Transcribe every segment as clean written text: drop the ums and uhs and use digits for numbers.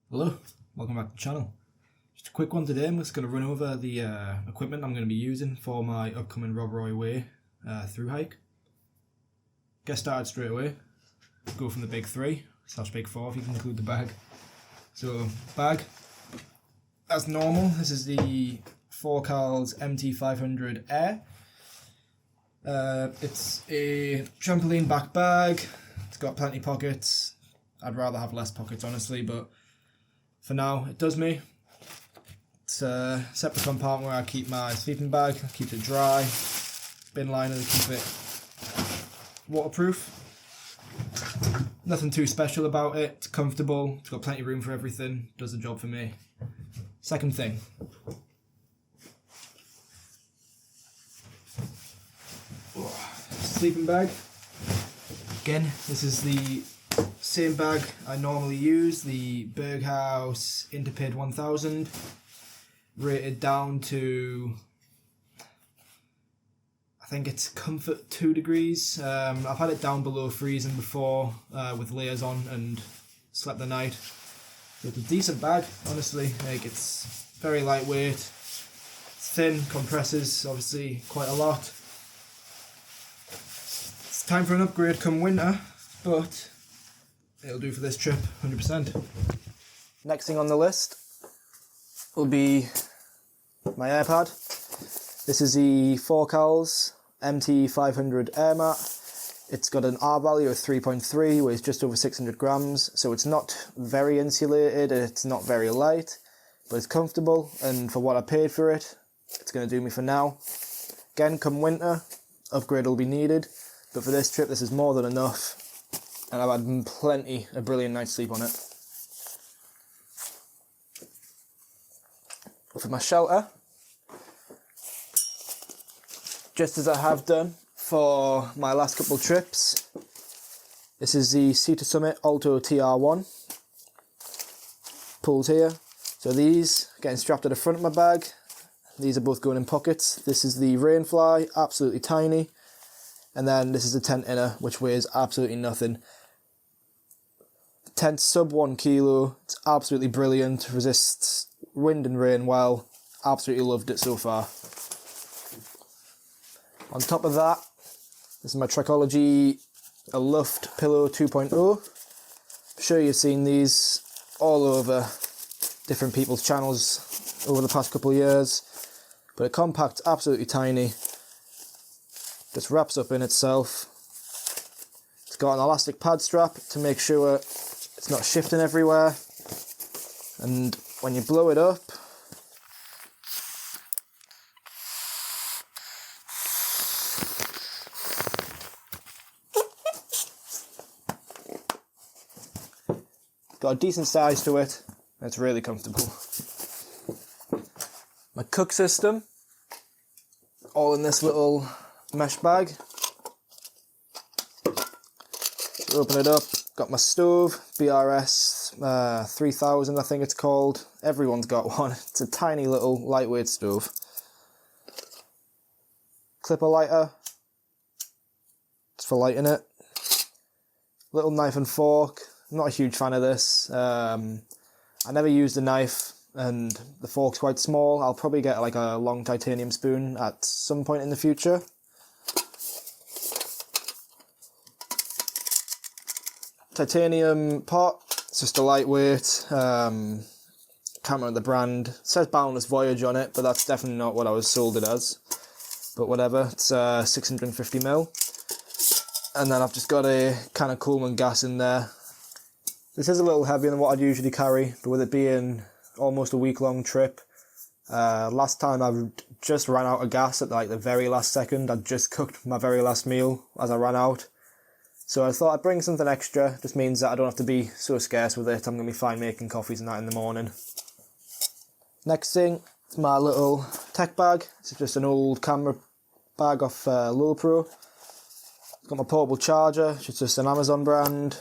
Hello, welcome back to the channel. Just a quick one today. I'm just going to run over the equipment I'm going to be using for my upcoming Rob Roy Way through hike. Get started straight away. Go from the big 3/big 4 if you can include the bag. So bag, as normal, this is the 4Cal's MT500 Air. It's a trampoline back bag. It's got plenty of pockets. I'd rather have less pockets honestly, but for now it does me. It's a separate compartment where I keep my sleeping bag, I keep it dry, bin liner to keep it waterproof. Nothing too special about it, it's comfortable, it's got plenty of room for everything, does the job for me. Second thing. Sleeping bag. Again, this is the same bag I normally use, the Berghaus Interpid 1000, rated down to, I think it's comfort 2 degrees. I've had it down below freezing before with layers on and slept the night. It's a decent bag, honestly. Like, it's very lightweight, it's thin, compresses obviously quite a lot. It's time for an upgrade come winter, but it'll do for this trip, 100%. Next thing on the list will be my AirPad. This is the 4Cal's MT500 Air Mat. It's got an R value of 3.3, weighs just over 600 grams, so it's not very insulated, it's not very light, but it's comfortable, and for what I paid for it, it's going to do me for now. Again, come winter, upgrade will be needed, but for this trip this is more than enough. And I've had plenty of brilliant night's sleep on it. For my shelter, just as I have done for my last couple of trips, this is the Sea to Summit Alto TR1. Pulls here. So these getting strapped to the front of my bag. These are both going in pockets. This is the Rainfly, absolutely tiny. And then this is the tent inner, which weighs absolutely nothing. The tent's sub 1 kilo. It's absolutely brilliant. Resists wind and rain well. Absolutely loved it so far. On top of that, this is my Trekology a Luft Pillow 2.0. I'm sure you've seen these all over different people's channels over the past couple of years. But a compact, absolutely tiny. Just wraps up in itself. It's got an elastic pad strap to make sure it's not shifting everywhere. And when you blow it up, got a decent size to it, and it's really comfortable. My cook system, all in this little mesh bag. So open it up, got my stove, BRS 3000 I think it's called. Everyone's got one. It's a tiny little lightweight stove. Clipper lighter, it's for lighting it. Little knife and fork. I'm not a huge fan of this. I never used a knife and the fork's quite small. I'll probably get like a long titanium spoon at some point in the future. Titanium pot, it's just a lightweight, can't remember the brand. It says Boundless Voyage on it, but that's definitely not what I was sold it as. But whatever, it's 650ml. And then I've just got a can of Coleman gas in there. This is a little heavier than what I'd usually carry, but with it being almost a week-long trip, last time I just ran out of gas at like the very last second. I'd just cooked my very last meal as I ran out. So I thought I'd bring something extra, just means that I don't have to be so scarce with it. I'm going to be fine making coffees and that in the morning. Next thing, it's my little tech bag. It's just an old camera bag off Lowepro. Got my portable charger, which is just an Amazon brand.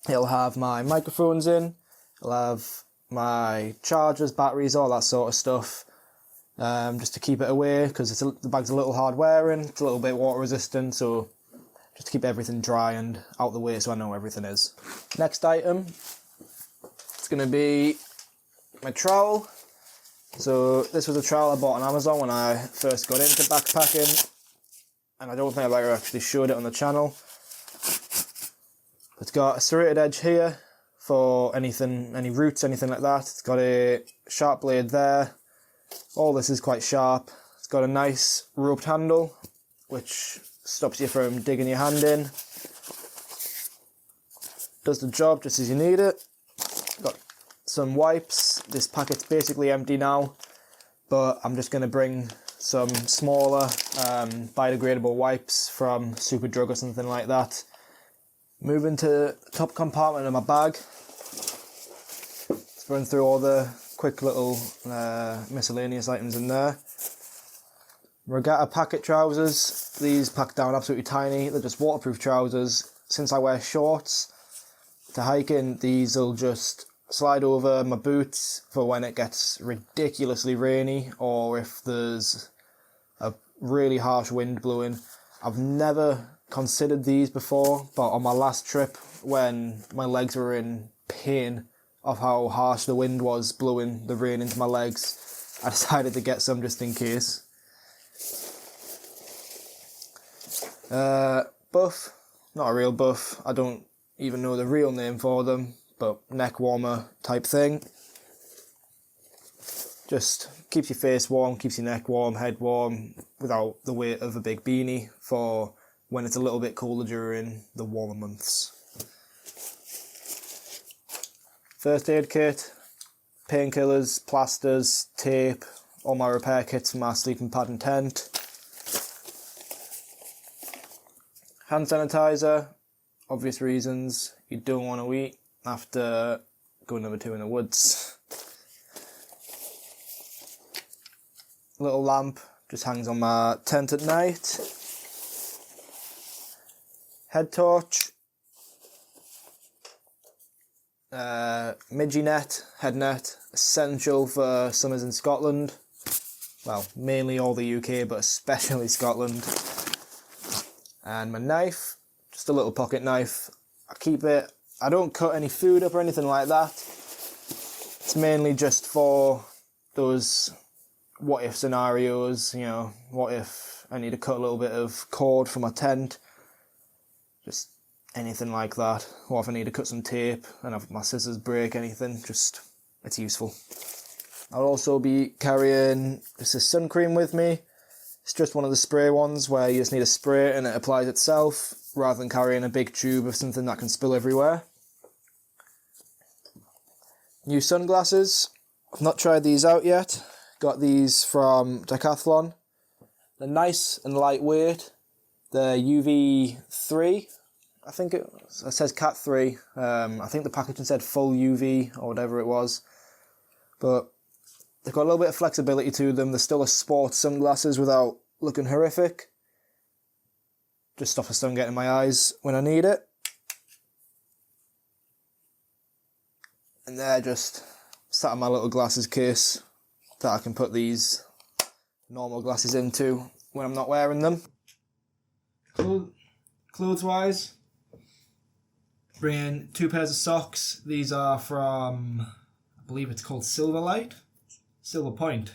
It'll have my microphones in, it'll have my chargers, batteries, all that sort of stuff. Just to keep it away, because the bag's a little hard wearing, it's a little bit water resistant, so just to keep everything dry and out the way so I know where everything is. Next item it's going to be my trowel. So this was a trowel I bought on Amazon when I first got into backpacking, and I don't think I've ever actually showed it on the channel. It's got a serrated edge here for anything, any roots, anything like that. It's got a sharp blade there. All this is quite sharp. It's got a nice roped handle, which stops you from digging your hand in. Does the job just as you need it. Got some wipes. This packet's basically empty now, but I'm just going to bring some smaller biodegradable wipes from Superdrug or something like that. Moving to the top compartment of my bag. Let's run through all the quick little miscellaneous items in there. Regatta packet trousers. These pack down absolutely tiny. They're just waterproof trousers. Since I wear shorts to hiking, these will just slide over my boots for when it gets ridiculously rainy or if there's a really harsh wind blowing. I've never considered these before, but on my last trip when my legs were in pain of how harsh the wind was blowing the rain into my legs, I decided to get some just in case. Buff, not a real buff, I don't even know the real name for them, but neck warmer type thing. Just keeps your face warm, keeps your neck warm, head warm, without the weight of a big beanie for when it's a little bit cooler during the warmer months. First aid kit, painkillers, plasters, tape, all my repair kits for my sleeping pad and tent. Hand sanitizer, obvious reasons, you don't want to eat after going number 2 in the woods. Little lamp, just hangs on my tent at night. Head torch, midgie net, head net, essential for summers in Scotland. Well, mainly all the UK, but especially Scotland. And my knife, just a little pocket knife. I keep it, I don't cut any food up or anything like that. It's mainly just for those what if scenarios, you know, what if I need to cut a little bit of cord for my tent. Just anything like that. Or if I need to cut some tape and if my scissors break, anything, just, it's useful. I'll also be carrying just a sun cream with me. It's just one of the spray ones where you just need to spray it and it applies itself, rather than carrying a big tube of something that can spill everywhere. New sunglasses. I've not tried these out yet. Got these from Decathlon. They're nice and lightweight. They're UV3. I think it says Cat 3. I think the packaging said full UV or whatever it was. But they've got a little bit of flexibility to them. They're still a sports sunglasses without looking horrific. Just stop the sun getting in my eyes when I need it. And they're just sat in my little glasses case that I can put these normal glasses into when I'm not wearing them. Clothes-wise, bringing 2 pairs of socks. These are from, I believe it's called Silver Point.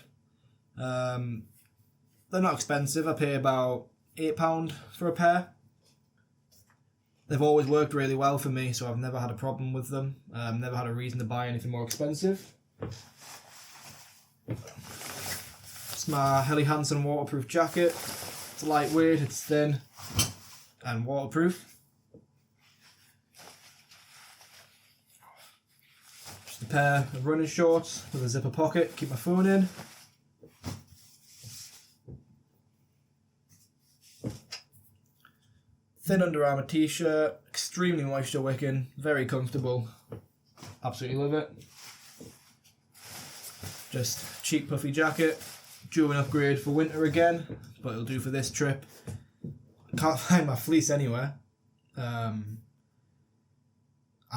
They're not expensive. I pay about £8 for a pair. They've always worked really well for me, so I've never had a problem with them. Never had a reason to buy anything more expensive. It's my Helly Hansen waterproof jacket. It's lightweight, it's thin, and waterproof. Just a pair of running shorts with a zipper pocket, keep my phone in. Thin Under Armour t-shirt, extremely moisture wicking, very comfortable, absolutely love it. Just cheap puffy jacket, due an upgrade for winter again, but it'll do for this trip. I can't find my fleece anywhere. I'm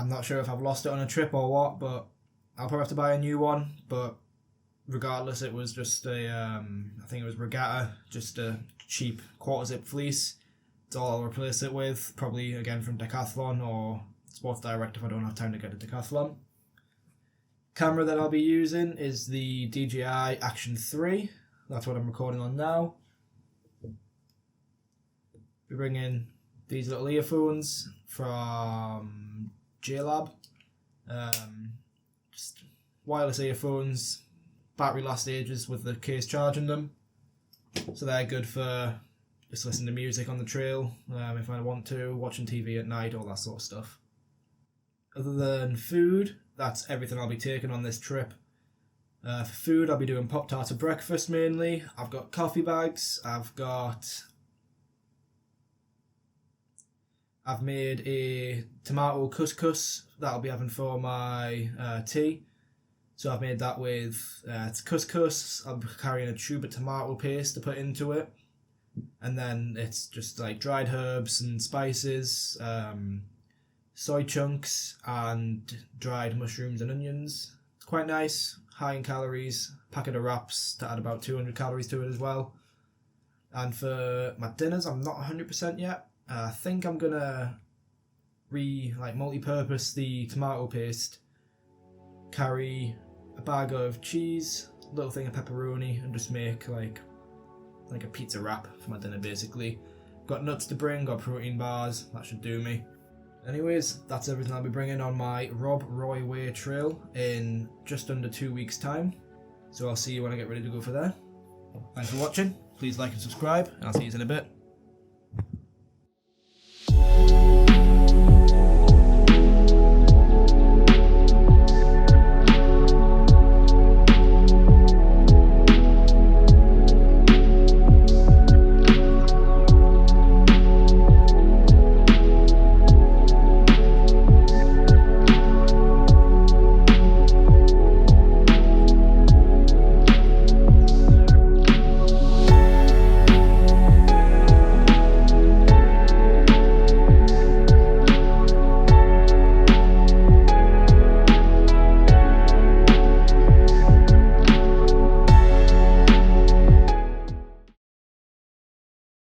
not sure if I've lost it on a trip or what, but I'll probably have to buy a new one. But regardless, it was just a, I think it was Regatta, just a cheap quarter zip fleece. It's all I'll replace it with, probably again from Decathlon or Sports Direct if I don't have time to get a Decathlon. Camera that I'll be using is the DJI Action 3. That's what I'm recording on now. Be bringing these little earphones from JLab. Just wireless earphones, battery last ages with the case charging them. So they're good for just listening to music on the trail, if I want to, watching TV at night, all that sort of stuff. Other than food, that's everything I'll be taking on this trip. For food, I'll be doing Pop-Tarts for breakfast mainly. I've got coffee bags. I've made a tomato couscous that I'll be having for my tea. So I've made that with couscous. I'm carrying a tube of tomato paste to put into it. And then it's just like dried herbs and spices, soy chunks and dried mushrooms and onions. It's quite nice, high in calories, packet of wraps to add about 200 calories to it as well. And for my dinners, I'm not 100% yet. I think I'm gonna multi-purpose the tomato paste, carry a bag of cheese, a little thing of pepperoni, and just make like a pizza wrap for my dinner basically. Got nuts to bring, got protein bars, that should do me. Anyways, that's everything I'll be bringing on my Rob Roy Way trail in just under 2 weeks' time. So I'll see you when I get ready to go for there. Thanks for watching, please like and subscribe, and I'll see you in a bit.